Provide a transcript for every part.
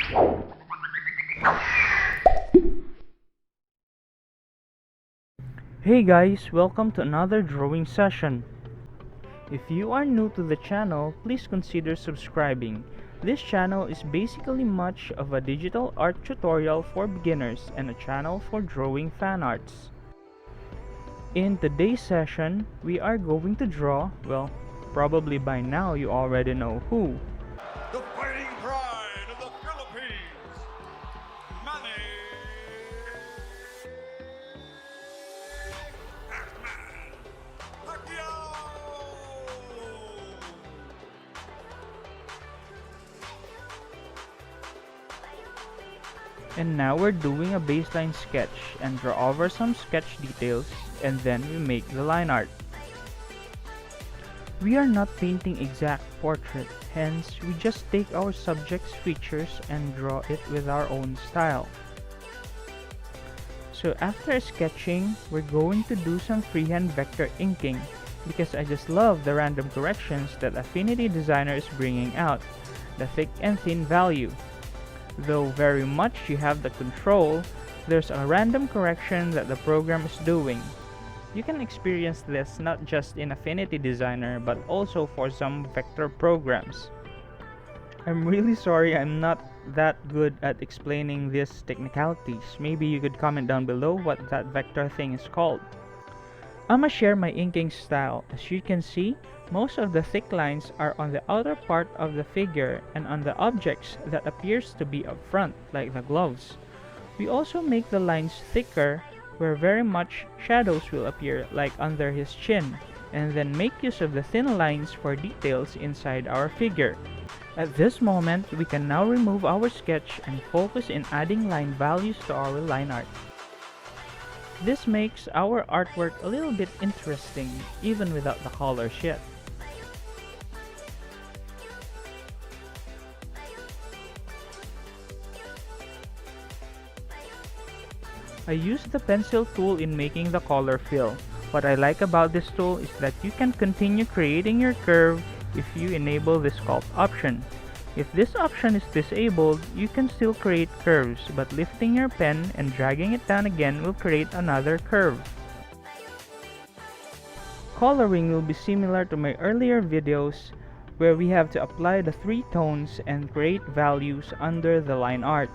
Hey guys, welcome to another drawing session. If you are new to the channel, please consider subscribing. This channel is basically much of a digital art tutorial for beginners and a channel for drawing fan arts. In today's session, we are going to draw, well, probably by now you already know who. The fighting pride of the Philippines, Manny Pacman Pacquiao! And now we're doing a baseline sketch and draw over some sketch details, and then we make the line art. We are not painting exact portrait, hence we just take our subject's features and draw it with our own style. So after sketching, we're going to do some freehand vector inking because I just love the random corrections that Affinity designer is bringing out, the thick and thin value. Though very much you have the control, there's a random correction that the program is doing. You can experience this not just in Affinity Designer but also for some vector programs. I'm really sorry I'm not that good at explaining these technicalities. Maybe you could comment down below what that vector thing is called. I'ma share my inking style. As you can see, most of the thick lines are on the outer part of the figure and on the objects that appears to be up front, like the gloves. We also make the lines thicker where very much shadows will appear, like under his chin, and then make use of the thin lines for details inside our figure. At this moment, we can now remove our sketch and focus in adding line values to our line art. This makes our artwork a little bit interesting, even without the colors yet. I use the pencil tool in making the color fill. What I like about this tool is that you can continue creating your curve if you enable the sculpt option. If this option is disabled, you can still create curves, but lifting your pen and dragging it down again will create another curve. Coloring will be similar to my earlier videos where we have to apply the 3 tones and create values under the line art.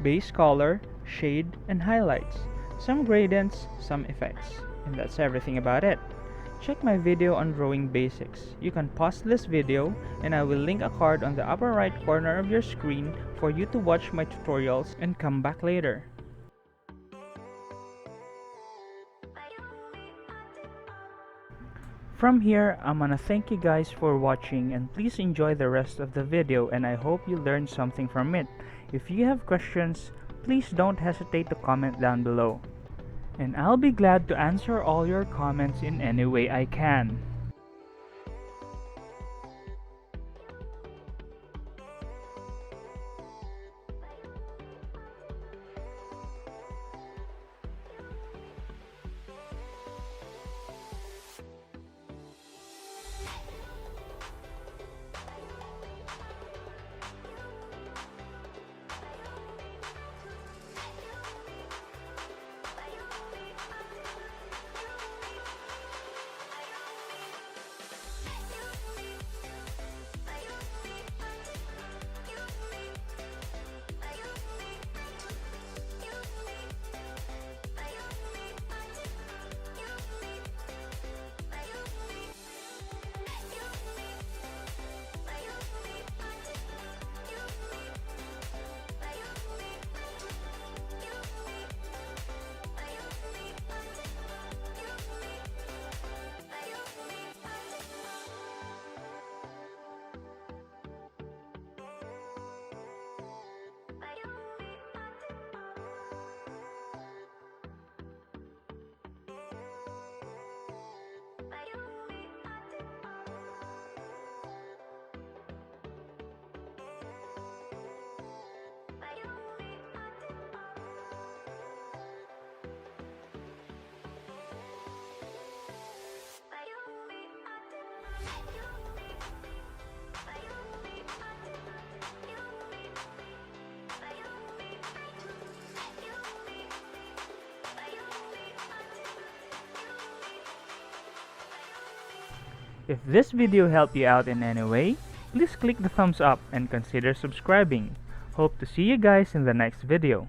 Base color, shade, and highlights. Some gradients, some effects. And that's everything about it. Check my video on drawing basics. You can pause this video and I will link a card on the upper right corner of your screen for you to watch my tutorials and come back later. From here, I'm gonna thank you guys for watching and please enjoy the rest of the video and I hope you learned something from it. If you have questions, please don't hesitate to comment down below. And I'll be glad to answer all your comments in any way I can. If this video helped you out in any way, please click the thumbs up and consider subscribing. Hope to see you guys in the next video.